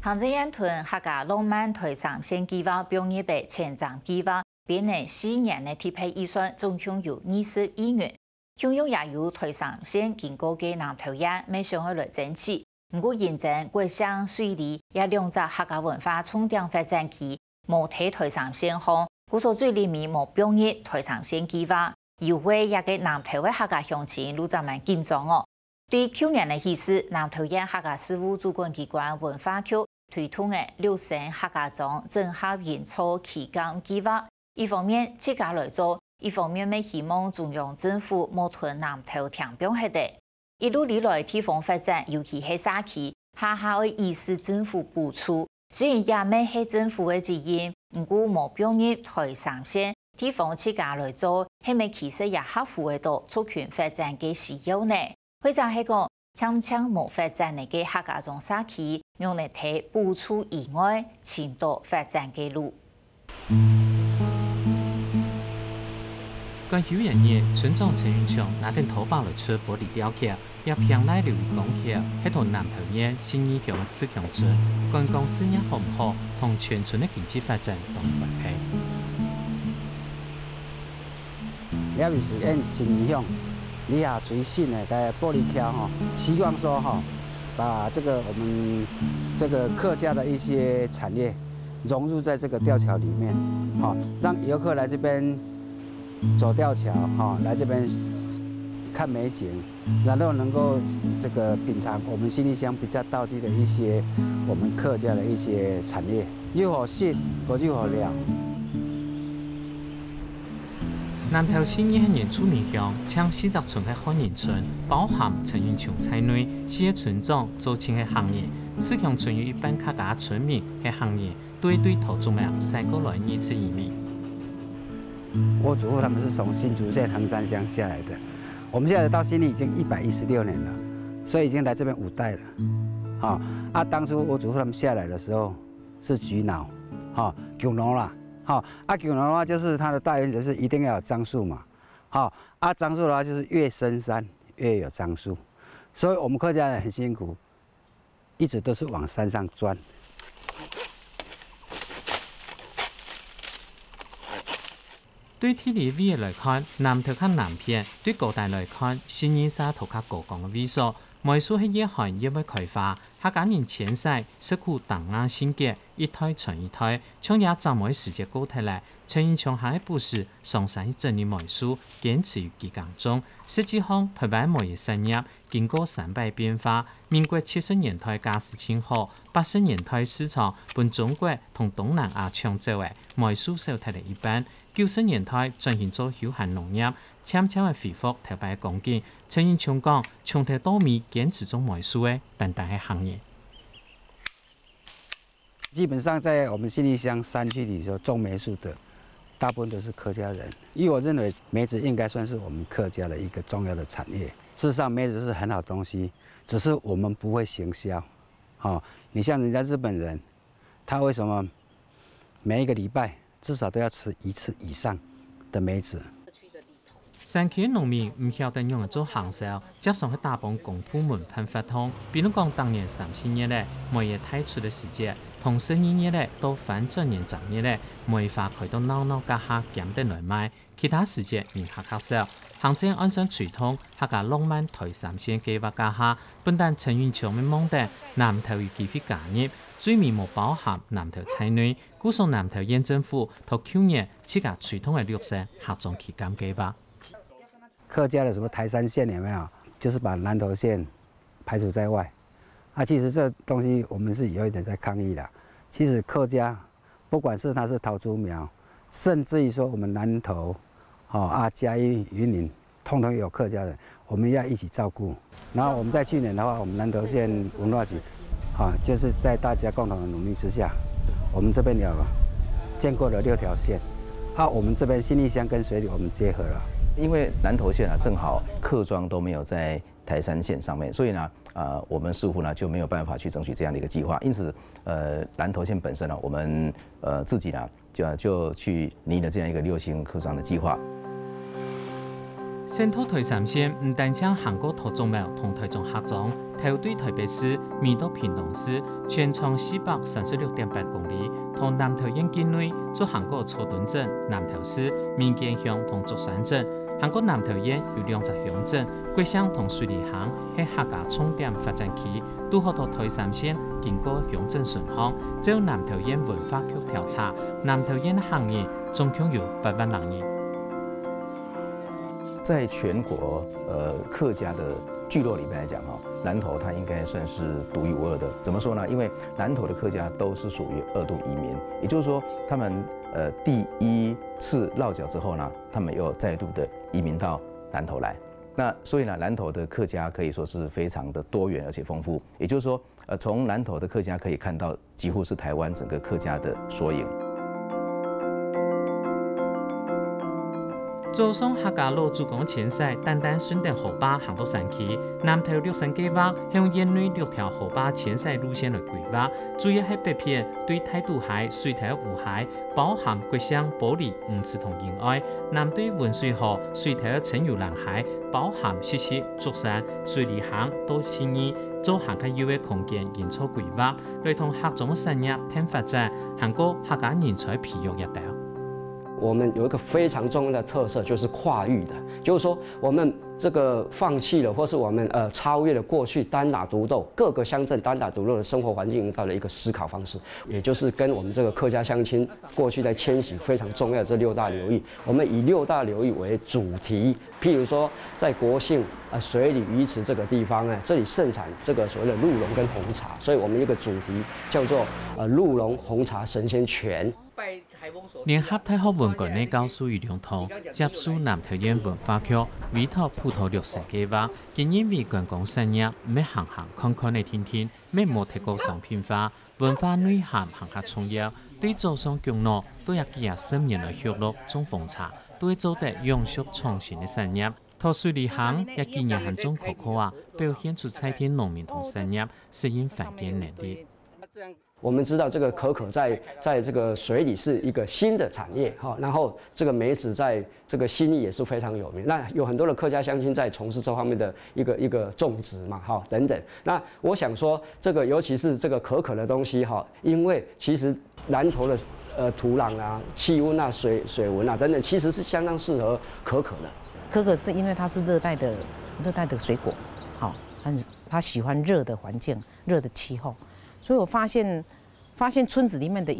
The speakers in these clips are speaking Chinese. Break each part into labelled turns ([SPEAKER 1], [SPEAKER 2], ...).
[SPEAKER 1] 行政院屯客家浪漫台上线计划表演的前瞻计划，并内4年的提配预算总共有20亿元。中央也有台上线经过嘅南投县每上去来争取，不过认真国乡水利也两只客家文化重点发展区，无睇台上线项，故所最里面无表演台上线计划，优惠也给南投的客家乡亲路站蛮紧张哦。对去年的意思，南投县客家事务主管机关文化局推动的6省客家庄整合演出期间计划，一方面自家来做，一方面咪希望中央政府冇屯南投听表下的。一路以来地方发展，尤其是社区，下下会意识政府补助，虽然也未系政府的责任，不过冇表演台上线，地方自家来做，係咪其實也合乎喺度促權發展嘅需要呢？或者係講搶冇發展嘅客家莊社區，用嚟睇補助以外，前途發展嘅路。
[SPEAKER 2] 關於人嘢，村長陳雲祥拿定土包來出玻璃雕刻，也偏來留意講起，喺同南投縣新義鄉嘅自強村，觀光事業好唔好，同全村嘅經濟發展都唔匹配。
[SPEAKER 3] 了是因新義鄉，你下最新的個玻璃條哈，希望說哈，把這個我們這個客家的一些產業融入在這個吊橋裡面，哈，讓遊客來這邊走吊橋，哈，來這邊看美景，然後能夠這個品嘗我們新義鄉比較道地的一些我們客家的一些產業，又好食，又好料。
[SPEAKER 2] 南投新義係原住民鄉，搶40村係漢人村，包含陳雲祥在內，4個村長組成嘅行業。自強村有一半客家村民係行業，對頭做咩曬過來2次移民。
[SPEAKER 3] 我祖父他們是從新竹縣橫山鄉下來的，我們現在到新義已經116年了，所以已經來這邊5代了。當初我祖父他們下來的時候是菊腦，蔣農啦。蔣農的話就是它的大原則是一定要有樟樹嘛，樟樹的話就是越深山越有樟樹，所以我們客家人很辛苦，一直都是往山上鑽。
[SPEAKER 2] 對地理位來看，南投較南片；對高大來看，新義沙頭較高崗嘅位數，每數係越旱越未開發。客家人遷徙，失去東亞先結，一代傳一代，搶也暫為世界高睇嚟。陳雲祥下一步是上山整理梅樹，堅持於基幹中。實際上，台灣梅業產業經過300變化。民國70年代假使挺好，80年代市場本中國同東南亞搶走嘅梅樹少睇嚟一半。90年代轉型做休閒農業，悄悄嘅恢復台灣光景。陳雲祥講，從頭到尾堅持種梅樹嘅，單係行業。
[SPEAKER 3] 基本上在我們新義鄉山區裡頭種梅樹的，大部分都是客家人。因為我認為梅子應該算是我們客家的一個重要的產業。事實上，梅子是很好東西，只是我們不會行銷。你像人家日本人，他為什麼每一個禮拜至少都要吃1次以上的梅子？
[SPEAKER 2] 山區農民唔曉得用嚟做行銷，加上去大幫公部門噴發通，比如講當年30年咧，梅業太出嘅時節，同12年咧到反正年10年咧，梅花開到鬧鬧家下減得來賣，其他時節面客較少。行政按照傳統客家浪漫台3線計劃家下，本但陳雲祥嘅夢想南投有機會加入，最面冇包含南投在內，故上南投縣政府同去年自家傳統嘅6省合作期間計劃。
[SPEAKER 3] 客家的什麼台山縣有沒有？就是把南投縣排除在外。其實這東西我們是有一點在抗議的。其實客家，不管是他是桃竹苗，甚至於說我們南投、嘉義、雲林，通通有客家人，我們要一起照顧。然後我們在去年的話，我們南投縣文化局，就是在大家共同的努力之下，我們這邊有建構了6條線。我們這邊新義鄉跟水里我們結合了。
[SPEAKER 4] 因為南投縣正好客莊都沒有在台山縣上面，所以呢，我們似乎呢就沒有辦法去爭取這樣的一個計劃。因此，南投縣本身呢，我們自己呢就去擬了這樣一個6星客莊的計劃。
[SPEAKER 2] 先拖台三线唔但將韓國土種苗同台中合作，頭對台北市、米到屏東市，全長436.8公里，同南投縣境內做韓國草屯鎮、南投市、民間鄉同竹山鎮。韓國南投縣有2隻鄉鎮，桂鄉同水里鄉係客家重點發展區，拄好到台三線經過鄉鎮順項。照南投縣文化局調查，南投縣行業總共有8萬人。
[SPEAKER 4] 在全国客家的聚落里面来讲南投它应该算是独一无二的。怎么说呢？因为南投的客家都是属于2度移民，也就是说，他们第一次落脚之后呢，他们又再度的移民到南投来。那所以呢，南投的客家可以说是非常的多元而且丰富。也就是说，从南投的客家可以看到，几乎是台湾整个客家的缩影。
[SPEAKER 2] 早上客家路主港前西，單單選定河壩行到山區，南投綠城計劃向縣內6條河壩前西路線來規劃，主要係北片對大肚海、水頭湖海，包含桂鄉、埔里、五池同仁愛；南對溫水河、水頭陳油蘭海，包含石獅、竹山、水里鄉到新義，做行客要嘅空間研究規劃，來同客種產業添發展，韓國客家人才培育一道。
[SPEAKER 5] 我们有一个非常重要的特色，就是跨域的，就是说我们这个放弃了，或是我们超越了过去单打独斗各个乡镇单打独斗的生活环境营造的一个思考方式，也就是跟我们这个客家乡亲过去在迁徙非常重要的这6大流域，我们以6大流域为主题，譬如说在国姓水里鱼池这个地方呢，这里盛產这个所谓的鹿茸跟紅茶，所以我们一个主题叫做鹿茸紅茶神仙泉。
[SPEAKER 2] 聯合大學文管內教蘇與兩堂接觸南投縣文化局委託葡萄綠城計劃，建議為觀光產業咩行行看看嘅天天，咩冇提高商品化、文化內涵行客重要，對早上強諾都有幾10年來學落種風茶，都會做得永續創新嘅產業。托水里行也幾年行種可可啊，表現出採天農民同產業適應環境能力。
[SPEAKER 5] 我们知道这个可可在这个水里是一个新的产业哈，然后这个梅子在这个新义也是非常有名。那有很多的客家乡亲在从事这方面的一个种植嘛哈等等。那我想说，这个尤其是这个可可的东西哈，因为其实南投的土壤啊、气温啊、水文啊等等，其实是相当适合可可的。
[SPEAKER 6] 可可是因为它是热带的水果，好，它喜欢热的环境、热的气候。所以我发现村子里面的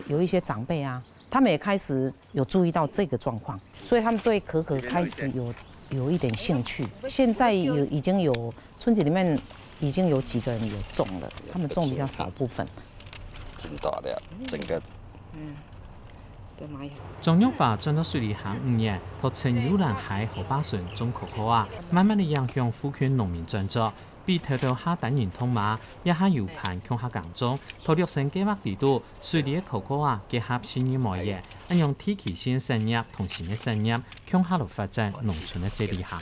[SPEAKER 6] 有一些长辈啊，他们也开始有注意到这个状况，所以他们对可可开始有一点兴趣。现在已经有村子里面已經有幾個人有種了，他們種比較少部分。
[SPEAKER 7] 真大粒，整個。
[SPEAKER 2] 中央化轉到水里行5年，托陳友蘭喺河壩上種可可啊，慢慢地影響附近農民創作。比頭到下等人通馬，一下油盤向下耕種，托綠城計劃地度，水里嘅可可啊結合新嘅模嘢，應用地區性產業同新嘅產業，向下路發展農村嘅水里行。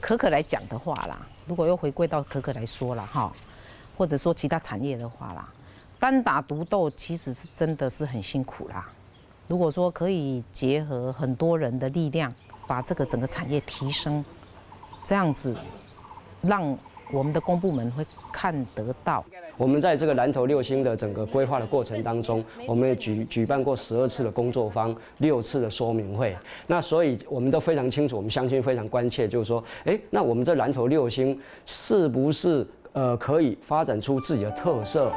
[SPEAKER 6] 可可來講的話啦，如果又回歸到可可來說啦，哈，或者說其他產業的話啦，單打獨鬥其實是真的是很辛苦啦。如果說可以結合很多人的力量，把這個整個產業提升，這樣子讓我們的公部門會看得到。
[SPEAKER 5] 我們在這個南投6星的整個規劃的過程當中，我們也舉辦過12次的工作坊，6次的說明會。那所以我們都非常清楚，我們鄉親非常關切，就是說，那我們這南投6星是不是可以發展出自己的特色？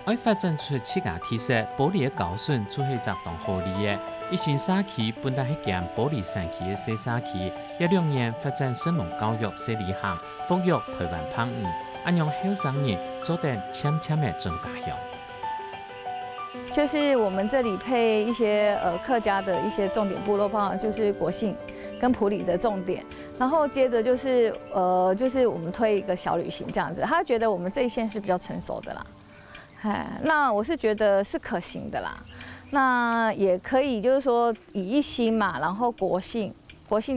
[SPEAKER 2] 要發展出自家特色，埔里嘅高順就係集當合理嘅。以前社區本來係建埔里山區嘅小社區，12年發展神農教育水里行，復育台灣烹飪，按用後生人做得淺淺嘅中家鄉。
[SPEAKER 8] 就是我們這裡配一些客家的一些重點部落，包含就是國姓跟埔里的重點，然後接着就是我們推一個小旅行這樣子，他覺得我們這一線是比較成熟的啦。那我是覺得是可行的啦，那也可以就是說以一星嘛，然後國姓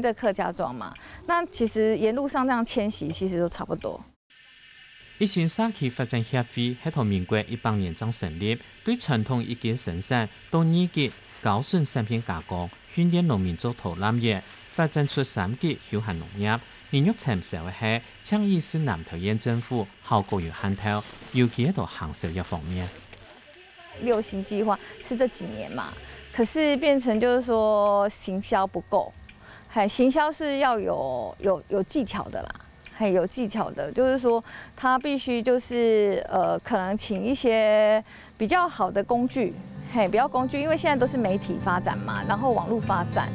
[SPEAKER 8] 這客家莊嘛，那其實沿路上這樣遷徙其實都差不多。
[SPEAKER 2] 以前沙溪发展协会喺同民國100年中成立，對傳統一級生產到2級高順產品加工，訓練農民做土攬業，發展出3級休閒農業。年育成社會係倡議是南投縣政府效果有限頭，尤其喺度行銷一方面。
[SPEAKER 8] 6星計劃是這幾年嘛，可是變成就是說行銷不夠，行銷是要有技巧的啦。還有技巧的，就是說，他必須就是可能請一些比較好的工具，比較工具，因為現在都是媒體發展嘛，然後網絡發展。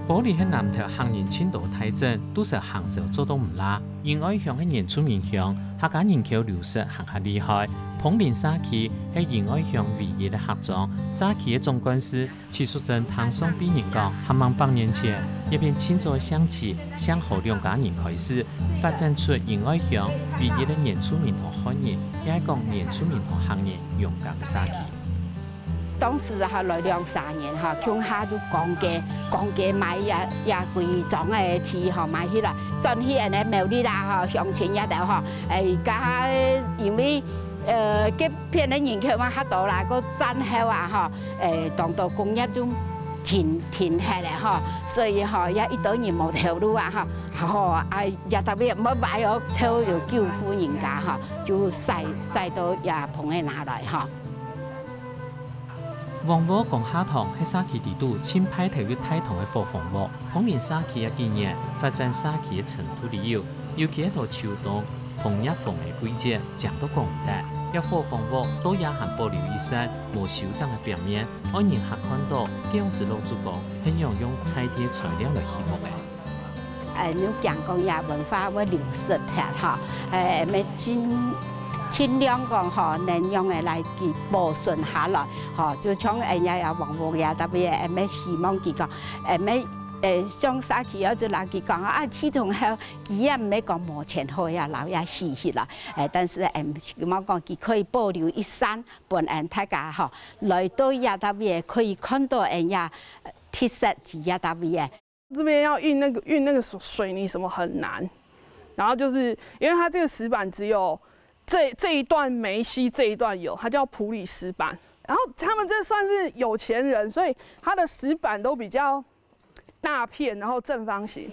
[SPEAKER 2] 保利喺南投行人遷道大鎮，都是行銷做到唔拉。仁愛鄉喺原住民鄉，客家人口流失行下厲害。統聯沙溪係仁愛鄉唯一嘅客莊，沙溪嘅總幹事徐淑珍唐宋比人講，喺100年前，一片遷走嘅鄉市，向後2家人開始發展出仁愛鄉唯一嘅原住民同漢人，也係講原住民同漢人勇敢嘅沙溪。
[SPEAKER 9] 當時哈來2、3年哈，鄉下就降價買也貴種嘅地哈買起來，轉去人哋苗栗啦哈，鄉親一度哈，加因為這片嘅人口嘛較多啦，個戰後啊哈，當到工業就停下來哈，所以哈也一堆人冇投入啊哈，也特別冇買咗車又救護人家哈，就曬到也捧喺拿來哈。
[SPEAKER 2] 黃屋講下塘喺沙溪地度簽派頭要梯塘嘅貨房屋，統聯沙溪嘅經驗，發展沙溪嘅塵土旅遊，尤其喺度秋冬同一房嘅季節，講到廣大，有貨房屋都也含保留一些無修整嘅表面，讓人客看到當時老主講係用彩鐵材料來起屋嘅。
[SPEAKER 9] 你講講也文化會流失下哈，咩盡量講哈，能用嘅來給保存下來，哈，就像人家有黃黃嘢特別咩希望佢講，咩像沙溪有就嗱佢講啊，天同後佢也唔係講目前好呀，老也稀稀啦，但是咁樣講佢可以保留一山，本人大家哈來到也特別可以看到人家特色也特別。
[SPEAKER 10] 這邊要運那個水泥什麼很難，然後就是因為它這個石板只有。這一段沒溪，這一段有，它叫埔里石板。然後他們這算是有錢人，所以它的石板都比較大片，然後正方形。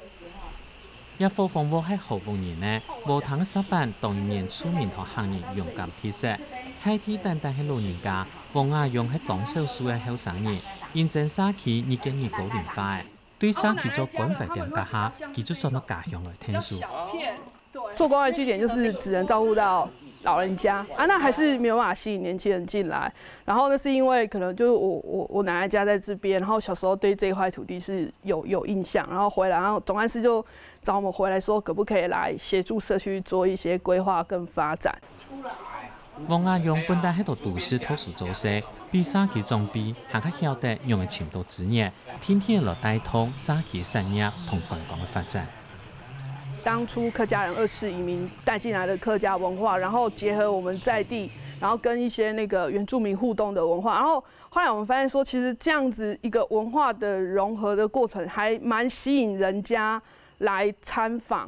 [SPEAKER 2] 一貨房屋喺後豐年呢，無糖石板當年出面同行人勇敢特色，菜地單單係老人家，黃亞用喺講少數嘅後生人，認真沙溪已經係高齡化嘅，對沙溪做關懷點家下，佢就做到家鄉來聽書。
[SPEAKER 10] 做關懷據點就是只能照顧到老人家啊，那還是沒有辦法吸引年輕人進來。然後那是因為可能就是我奶奶家在這邊，然後小時候對這塊土地是有印象，然後回來，然後總幹事就找我們回來說，可不可以來協助社區做一些規劃跟發展。
[SPEAKER 2] 黃亞用本來喺度都市圖書組社，比沙溪裝備還較曉得用嘅程度資源，天天來帶動沙溪產業同觀光嘅發展。
[SPEAKER 10] 當初客家人2次移民帶進來的客家文化，然後結合我們在地，然後跟一些那個原住民互動的文化，然後後來我們發現說，其實這樣子一個文化的融合的過程，還蠻吸引人家來參訪。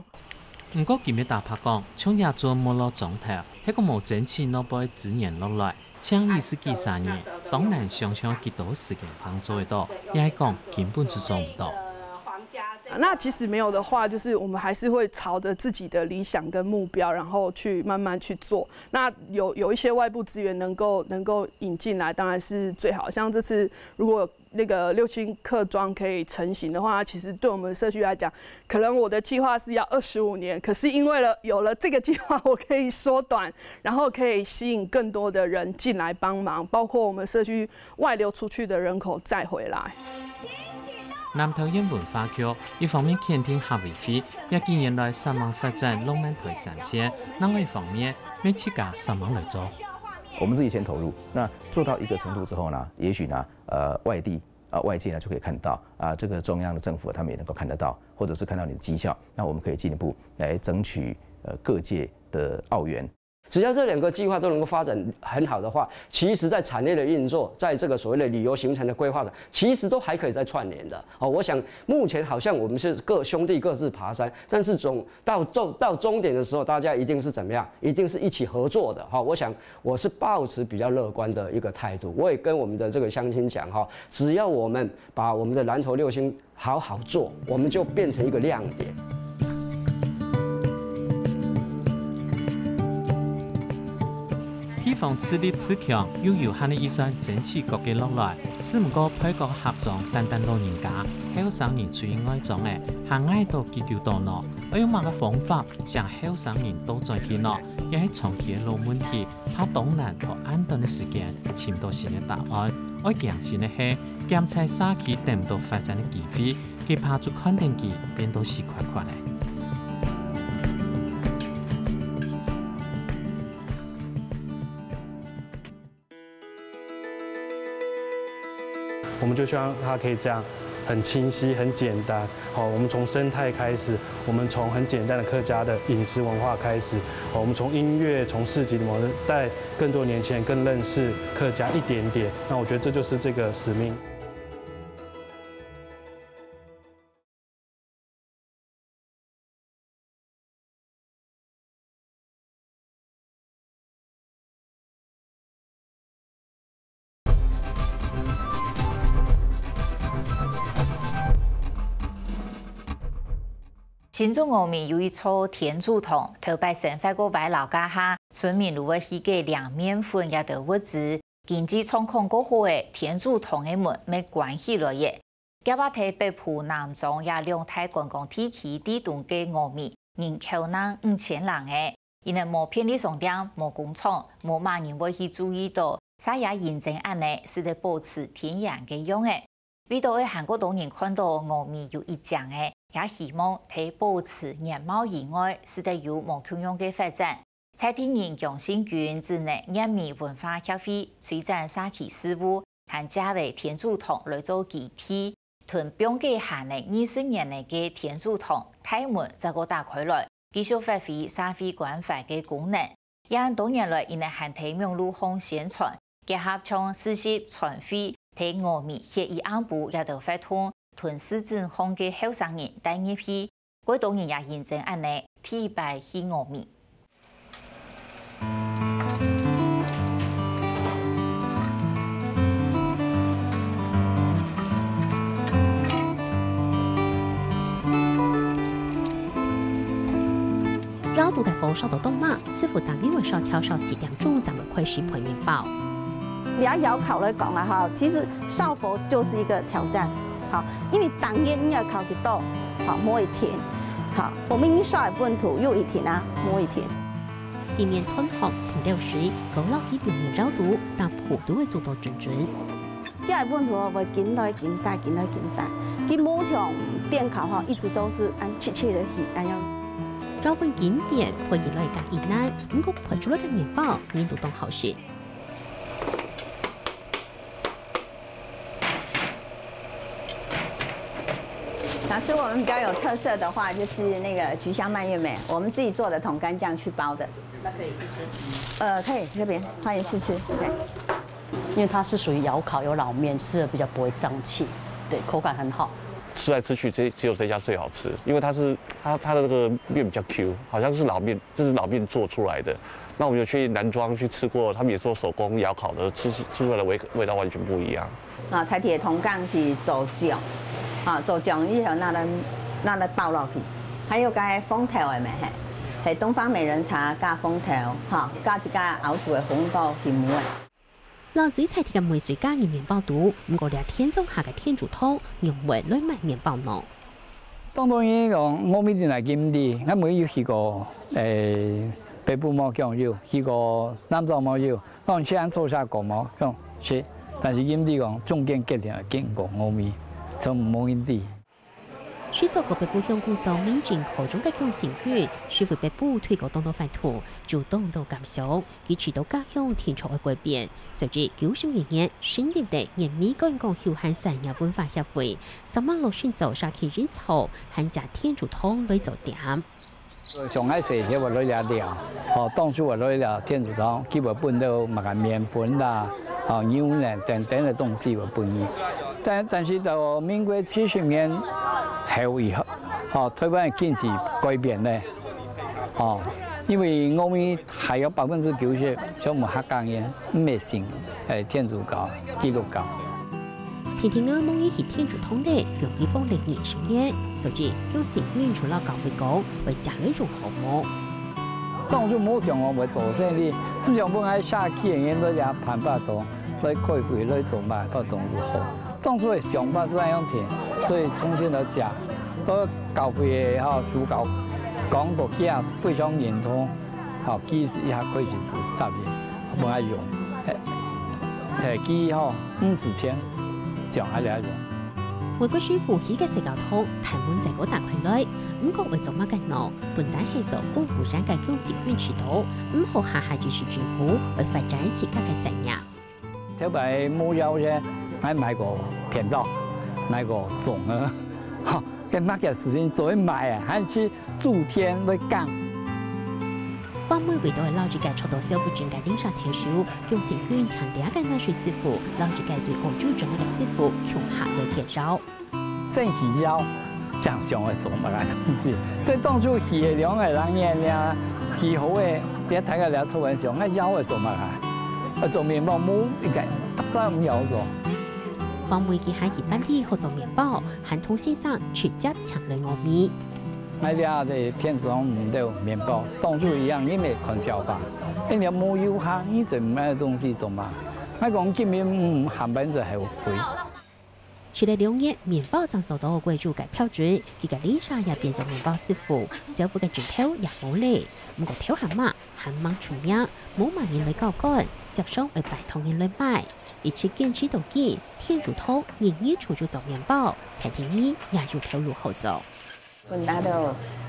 [SPEAKER 2] 不過今日大拍講，從亞洲沒落狀態，係個冇爭取攞杯資源落來，倡議是幾3年，當然想象幾多時間爭做得到，也係講根本就做唔到。
[SPEAKER 10] 那其實沒有的話，就是我們還是會朝着自己的理想跟目標，然後去慢慢去做。那有一些外部資源能夠引進來，當然是最好。像這次如果那個6輕客莊可以成型的話，其實對我們社區來講，可能我的計劃是要25年，可是因為有了這個計劃，我可以縮短，然後可以吸引更多的人進來幫忙，包括我們社區外流出去的人口再回來。
[SPEAKER 2] 南投縣文化局一方面肯定下圍費，也近年來3萬發展浪漫台3線，另外一方面每7家3萬來做。
[SPEAKER 4] 我們自己先投入，那做到一個程度之後呢，也許呢，外地外界呢就可以看到這個中央的政府他們也能夠看得到，或者是看到你的績效，那我們可以進一步來爭取各界的奧援。
[SPEAKER 5] 只要这2个计划都能够发展很好的话，其实在产业的运作，在这个所谓的旅游行程的规划上，其实都还可以再串联的。我想目前好像我们是各兄弟各自爬山，但是到终点的时候，大家一定是怎么样？一定是一起合作的。我想我是抱持比较乐观的一个态度。我也跟我们的这个乡亲讲只要我们把我们的南投6星好好做，我们就变成一个亮点。
[SPEAKER 2] 地方自立自强，有有限的预算整起各嘅落来，只唔过配合合作，单单老人家，後生人最愛種嘅，行愛到祈求到咯。我用乜嘅方法，讓後生人都在去咯，也係長期嘅老問題，怕東南同安頓嘅時間，尋到新嘅答案。我強信嘅係，檢查社區得唔到發展嘅機會，佢怕做肯定佢變到是快快嘅。
[SPEAKER 11] 我们就希望它可以这样很清晰、很简单。我们从生态开始，我们从很简单的客家的饮食文化开始，我们从音乐、从市集里面带更多年轻人更认识客家一点点。那我觉得这就是这个使命。
[SPEAKER 1] 新竹峨眉有一座天主堂，头摆生活过外老家下，村民如果去给2面粉也得物资，经济状况过好的天主堂的门没关起来耶。加巴提北埔南庄也2台观光体系地段嘅峨眉，人口能5000人嘅，因为无便利商店、无工厂、无乜人会去注意到，啥也认真安尼，是得保持天然嘅用嘅。为到韩国多人看到峨眉有一奖嘅。也希望喺保持原貌以外，使得有无穷用嘅发展。蔡天人强新郡之内人民文化协会推展社区事务，和嘉为天主堂来做基地，屯标嘅下嚟20年嚟嘅天主堂大門就個打開來，繼續發揮社會關懷嘅功能。因多年來，因為韓體名路向宣傳，結合從實習傳會，睇峨眉協議安部也都發通。屯市鎮項嘅後生人帶入去，嗰多人也認真安尼提拔去峨眉。
[SPEAKER 12] 绕路的风烧到动嘛，师傅当天晚上悄悄4點鐘咱們開始配麵包。
[SPEAKER 13] 你要窯烤來講啦哈，其實燒佛就是一個挑戰。好，因為當天你要烤幾多，好磨一天，好，我們已經燒一本土又一天啊，磨一天。
[SPEAKER 12] 地面吞紅同掉水，狗老起表面繞肚，但普都會做到準準。
[SPEAKER 13] 這一本土會緊來緊帶，緊來緊帶，佢冇像電烤哈，一直都是按切切的去，按要。
[SPEAKER 12] 繞份緊邊配以來加一難，不過配出來的麵包黏度都好食。
[SPEAKER 14] 老師，我們比較有特色的話，就是那個菊香蔓越莓，我們自己做的桶干醬去包的。那可以試吃？可以，這邊歡迎試吃。對，
[SPEAKER 15] 因為它是屬於窯烤，有老麵，吃的比較不會脹氣，對，口感很好。
[SPEAKER 7] 吃來吃去，只有這家最好吃，因為它的那個麵比較 Q， 好像是老麵，這是老麵做出來的。那我們有去南莊去吃過，他們也做手工窯烤的，吃出來的味道完全不一樣。
[SPEAKER 14] 啊，採鐵桶干是做醬。啊，做醬以後拿來包落去，還有加蜂頭的咩？係東方美人茶加蜂頭，嚇加一加熬煮的紅豆是冇嘅。
[SPEAKER 12] 老水菜嘅梅水加嘅麵包肚，唔過兩天中下嘅天主湯用梅來賣麵包喏。
[SPEAKER 16] 當然講，我每年嚟見啲，我每要去過北部冇醬油，去過南莊冇油，我先做下個冇用是，但是見啲講中間決定係經過我咪。
[SPEAKER 12] 水族局北部鄉公所民眾口中嘅強成員，師傅北部推廣當到飯圖，主動到減少，佢取到家鄉天朝嘅改變。隨住92年成立的人民觀光休閒產業文化協會，3萬6千座社區人潮，限價天主堂來做點。
[SPEAKER 16] 上海细些我来料，当初我来料天主堂，基本本都买个面粉啦，牛奶等等的东西我本意。但是到民国70年后以后，台湾的经济改变咧，因为我们还有90%像我们客家人唔信天主教、基督教。
[SPEAKER 12] 天天我梦一起天主堂的用地方2020年，所以用成员除了教会讲为家里种项目。
[SPEAKER 16] 当初冇想我会做生意，只想本来下去人都也盘法多，来开会来做嘛，到董事好。当初的想法是那样田，所以重新来讲，教会主教讲到家非常认同，其实一下开始是特别冇爱用，机50千。讲下嚟用。
[SPEAKER 12] 外國師傅起嘅社交通台灣在嗰大群內，唔過為做乜嘅呢？本單係做公湖山嘅公司運持到，唔好下下就是政府為發展自家嘅產業。
[SPEAKER 16] 條牌冇有嘅，我買個片道，買個種啊，跟乜嘅事情做去買啊，還是駐天來講。
[SPEAKER 12] 幫妹為到係撈住嘅初到小部專家頂上聽書，用成員長第一嘅藝術師傅，撈住嘅對澳洲做乜嘅師傅，向下嚟介紹。
[SPEAKER 16] 生魚腰，正常嘅做乜嘅東西？即係當初魚嘅兩個人嘅，魚好嘅，你睇個兩出嚟上，我腰係做乜嘅？做麵包冇一個特色唔有做。
[SPEAKER 12] 幫妹嘅喺班裡學做麵包，韓通先生直接搶嚟我面。
[SPEAKER 16] 那俩的片子上唔到面包，當初一樣，因為看笑話，因為冇有行，你就唔買東西做嘛。我講今年韓本就係貴。
[SPEAKER 12] 除了2年，面包將受到貴族嘅標準，佢嘅領莎也變成面包師傅，小傅嘅轉頭也冇嚟。不過頭下嘛，還蠻出名，冇萬人來教幹，接上會拜託人來買。一次堅持到底，天主堂仍然出做做面包，餐廳裡也有投入後做。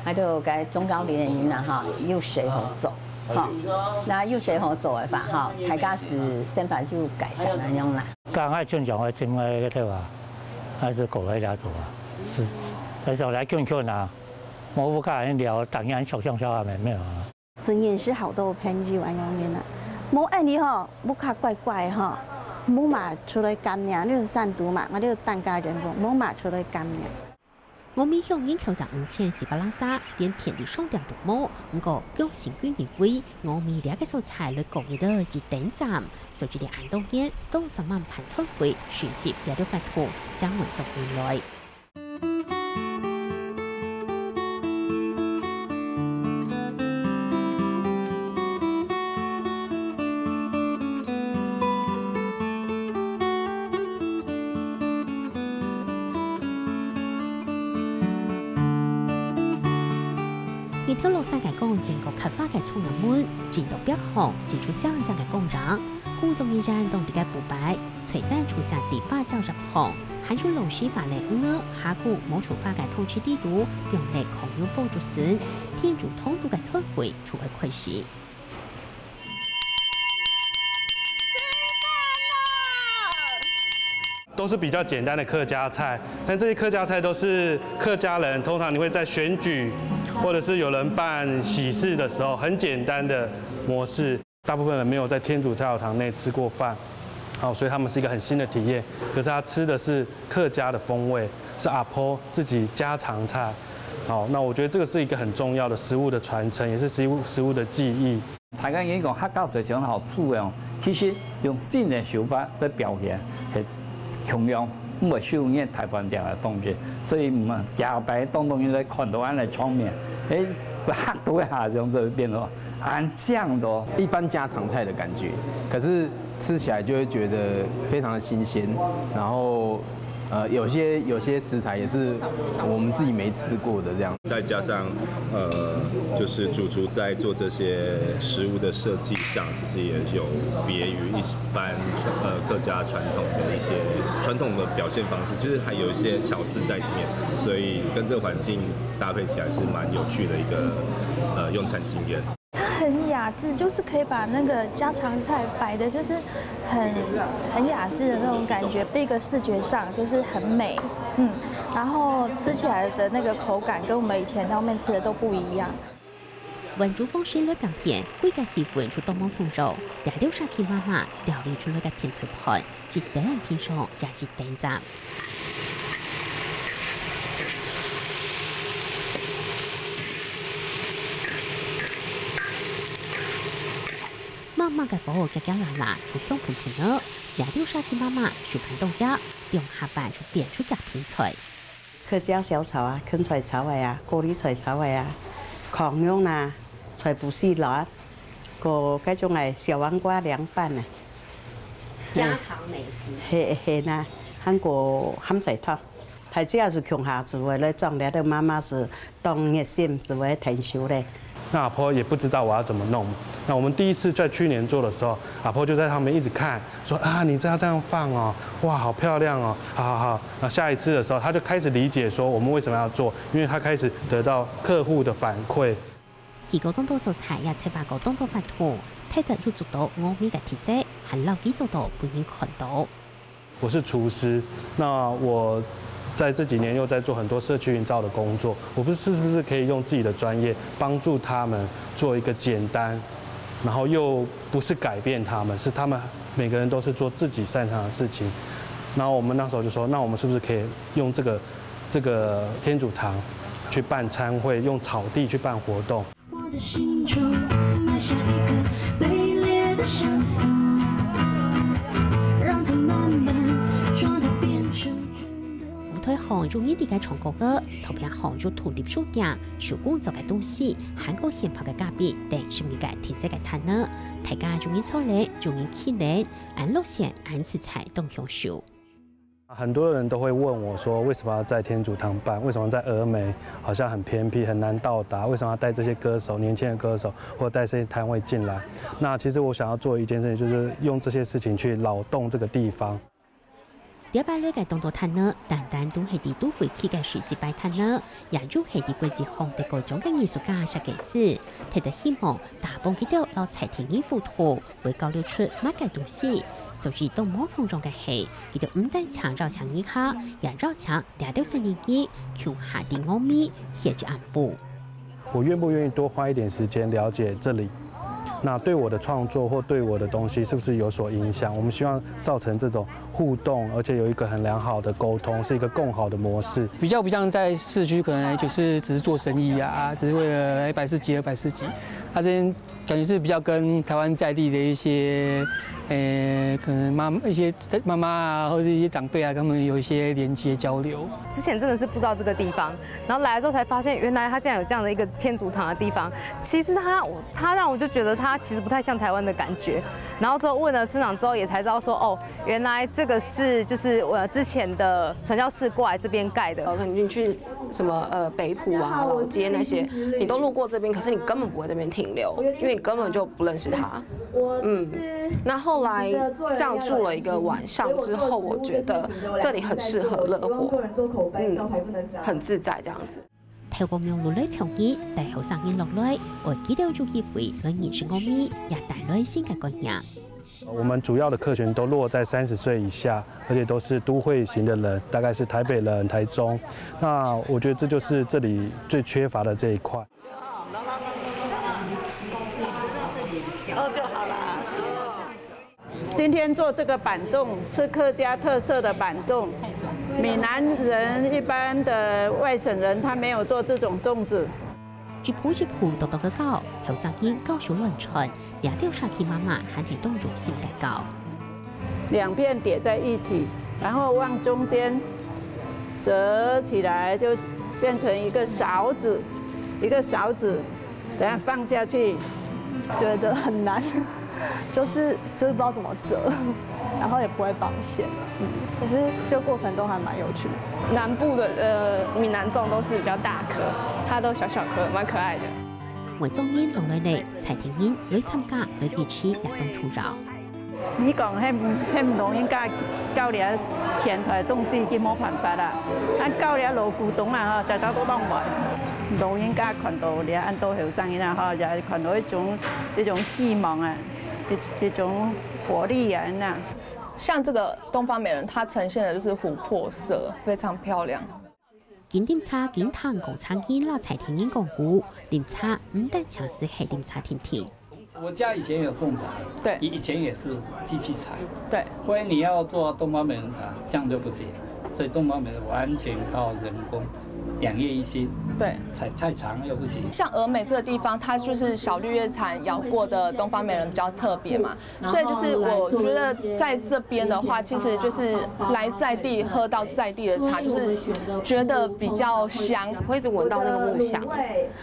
[SPEAKER 14] 那都該中高齡人啦哈，有水好做，那有水好做嘅法大家是生活就改善咁樣啦。
[SPEAKER 17] 剛開正常嘅正嘅嗰啲話，還是過來嚟做啊，但是後來勸啊，冇附加人聊，當然小鄉小下沒有啊。
[SPEAKER 13] 真飲食好多偏於玩用面啦，冇按你冇卡怪怪冇嘛出來幹呀，你是散毒嘛，我哋單家人冇嘛出來幹呀。
[SPEAKER 12] 我們向研究在5000士巴拉沙連片地雙點不冇，不過用成員認為我們兩個素材來講嘅熱點站，所以連安東嘢都10萬盤春會選攝也都發圖將民眾原來。一條路線嘅工整個開發嘅衝人門，進到北航，進出江江嘅工人，工作人員當地嘅布擺，隨單出現第8條入行，喊出老師法嚟下股冇出發嘅通知地圖，用嚟控油幫助選，天主通度嘅參會除為虧蝕。
[SPEAKER 11] 都是比較簡單的客家菜，但這些客家菜都是客家人，通常你會在選舉，或者是有人辦喜事的時候，很簡單的模式。大部分人沒有在天主教堂內吃過飯，所以他們是一個很新的體驗。可是他吃的是客家的風味，是阿婆自己家常菜。那我覺得這個是一個很重要的食物的傳承，也是食物的記憶。
[SPEAKER 16] 大家講客家菜上好處嘅，其實用新的手法來表現係。同樣唔係少年台灣人嘅方式，所以唔係假擺當人來看到俺嘅場面，會嚇到一下，這樣就會變咗很像的
[SPEAKER 18] 一般家常菜的感覺，可是吃起來就會覺得非常的新鮮，然後有些食材也是我們自己沒吃過的這樣，
[SPEAKER 19] 再加上就是主廚在做這些食物的設計上，其實也有別於一般客家傳統的一些傳統的表現方式，其實還有一些巧思在裡面，所以跟這個環境搭配起來是蠻有趣的一個用餐經驗。
[SPEAKER 20] 很雅致，就是可以把那個家常菜擺的，就是很雅致的那種感覺。第一個視覺上就是很美，然後吃起來的那個口感跟我們以前在外面吃的都不一樣。
[SPEAKER 12] 玩主方式来表现，规个气氛出多么丰饶，带掉沙琪妈妈料理出来的片脆盘，是等人品上也是等赞。妈妈嘅火家家辣辣，出香喷喷呢。带掉沙琪妈妈手盘动家，用下巴就变出个片脆。
[SPEAKER 9] 客家小炒啊，芹菜炒的啊，咖喱菜炒的啊，狂用啊，菜脯絲辣，個嗰種係小黃瓜涼拌啊。
[SPEAKER 12] 家常美食。
[SPEAKER 9] 係呐，韓國鹹菜湯，佢只要是窮下子為了壯烈的媽媽是當熱心是為退休的。
[SPEAKER 11] 那阿婆也不知道我要怎么弄。那我们第一次在去年做的时候，阿婆就在旁边一直看，说啊，你这要这样放哦，哇，好漂亮哦，好好好。那下一次的时候，他就开始理解说我们为什么要做，因为他开始得到客户的反馈。
[SPEAKER 12] 而個當道素材也設法個當道發圖，睇得要做到我們嘅特色，還留幾做到本人看到。
[SPEAKER 11] 我是廚師，那我在这几年又在做很多社区营造的工作，我是不是可以用自己的专业帮助他们做一个简单，然后又不是改变他们，是他们每个人都是做自己擅长的事情。然后我们那时候就说，那我们是不是可以用这个天主堂去办餐会，用草地去办活动？
[SPEAKER 21] 我在心中埋下一颗卑劣的想法，让它慢慢壮大变成。
[SPEAKER 12] 推行容易啲嘅長角嘅，籌片行咗土地數量，手工做嘅東西，韓國現拍嘅價別，定係嘅特色嘅攤呢？大家容易操練，容易起練，按路線、按食材都享受。
[SPEAKER 11] 很多人都会问我说，为什么要在天主堂办？为什么在峨眉好像很偏僻、很难到达？为什么要带这些歌手、年轻的歌手，或者带这些摊位进来？那其实我想要做一件事情，就是用这些事情去扰動這個地方。
[SPEAKER 12] 第八類嘅當道攤呢，單單都係啲都會起嘅時事擺攤呢，也就係啲國際行嘅各種嘅藝術家設計師，睇得希望大幫佢哋攞財田嘅付圖，會交流出乜嘅東西。所以到網上中嘅係，佢哋唔單搶繞牆一下，也繞牆兩到3年幾，窮下啲歐米寫住暗部。
[SPEAKER 11] 我願不願意多花一點時間了解這裡？那對我的創作或對我的東西是不是有所影響？我們希望造成這種互動，而且有一個很良好的溝通，是一個更好的模式。
[SPEAKER 22] 比較不像在市區，可能就是只是做生意啊，只是為了140幾、240幾。他這邊感覺是比較跟台灣在地的一些，可能一些媽媽啊，或者一些長輩啊，他們有一些連接交流。
[SPEAKER 23] 之前真的是不知道這個地方，然後來了之後才發現，原來它竟然有這樣的一個天主堂的地方。其實它讓我就覺得它其實不太像台灣的感覺。然後之後問了村長之後，也才知道說，哦，原來這個是就是我之前的傳教士過來這邊蓋的。
[SPEAKER 24] 可能你去什麼北埔啊、老街那些，你都路過這邊，可是你根本不會在這邊停留，因為你根本就不認識他。那後來這樣住了一個晚上之後，我覺得這裡很適合樂活，很自在這樣子。
[SPEAKER 12] 透過用落來創意，帶後生人落來，我記得有機會來認識我咪，也帶來新嘅觀念。
[SPEAKER 11] 我們主要的客群都落在30歲以下，而且都是都會型的人，大概是台北人、台中。那我覺得這就是這裡最缺乏的這一塊。
[SPEAKER 25] 就好了。今天做這個板粽是客家特色的板粽，閩南人一般的外省人他沒有做這種粽子。
[SPEAKER 12] 一鋪多多嘅糕，後生人高手亂傳，也掉沙琪媽媽還係當入心嘅糕。
[SPEAKER 25] 兩片疊在一起，然後往中間折起來，就變成一個勺子，等下放下去，
[SPEAKER 8] 覺得很難，就是不知道怎麼折，然後也不會綁線，可是就過程中還蠻有趣的。南部的閩南粽都是比較大顆，它都小小顆，蠻可愛的。
[SPEAKER 12] 為中人落來嚟，財田人來參加來熱氣也當出繞。
[SPEAKER 25] 你講迄唔同應該教了現代東西，佢冇辦法啦。咱教了老古董啊，大家都當埋。老人家看到你按到後生人啊，也看到一種希望啊，一種活力啊，那。
[SPEAKER 26] 像這個東方美人，它呈現的就是琥珀色，非常漂亮。
[SPEAKER 12] 经点茶经糖共参与老菜天人讲古，点茶唔但强势系点茶天天。
[SPEAKER 16] 我家以前也有种茶，
[SPEAKER 24] 对，
[SPEAKER 16] 以前也是机器茶，
[SPEAKER 24] 对。
[SPEAKER 16] 所以你要做东方美人茶，这样就不行。所以东方美人完全靠人工，2叶一心，
[SPEAKER 24] 对，
[SPEAKER 16] 采太长又不行。
[SPEAKER 24] 像峨眉这个地方，它就是小绿叶蝉摇过的东方美人比较特别嘛，所以就是我觉得在这边的话，其实就是来在地喝到在地的茶，就是觉得比较香，会一直闻到那个木香，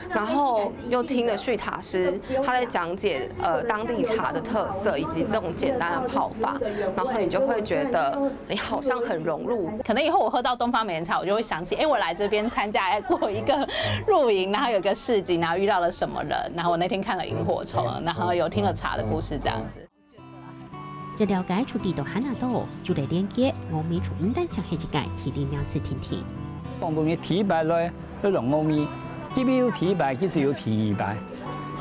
[SPEAKER 24] 然后又听了续茶师他在讲解当地茶的特色以及这种简单的泡法，然后你就会觉得你好像很融入。
[SPEAKER 3] 可能以后我喝到东方美人茶，我就会想起，我来这边参加过一个露营，然后有个市集，然后遇到了什么人，然后我那天看了萤火虫，然后有听了茶的故事，这样子。
[SPEAKER 12] 要了解出地道汉那道，就来连接峨眉处唔但强系一界提炼2次天天。
[SPEAKER 16] 當當嘅提白咧，嗰種峨眉，呢邊有提白，其實有提白，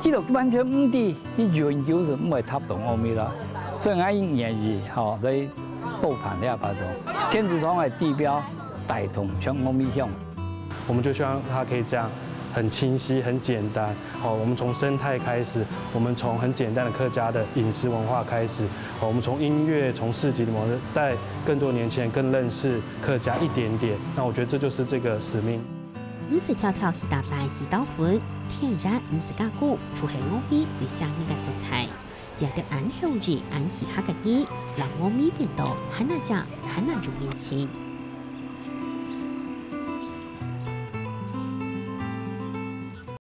[SPEAKER 16] 呢度完全唔啲，啲原料就唔係塔動峨眉啦，所以我願意嚇在報盤呢把種天竺窗嘅地標帶動將峨眉香。
[SPEAKER 11] 我们就希望它可以这样很清晰、很简单。好，我们从生态开始，我们从很简单的客家的饮食文化开始，我们从音乐、从市集里面带更多年轻人更认识客家一点点。那我觉得这就是这个使命。
[SPEAKER 12] 唔是条条鱼大白、鱼刀粉，天然唔是加工，除系峨眉最香應嘅素材。也得按後日按起下個意，讓峨眉變到很難食、很難做面前。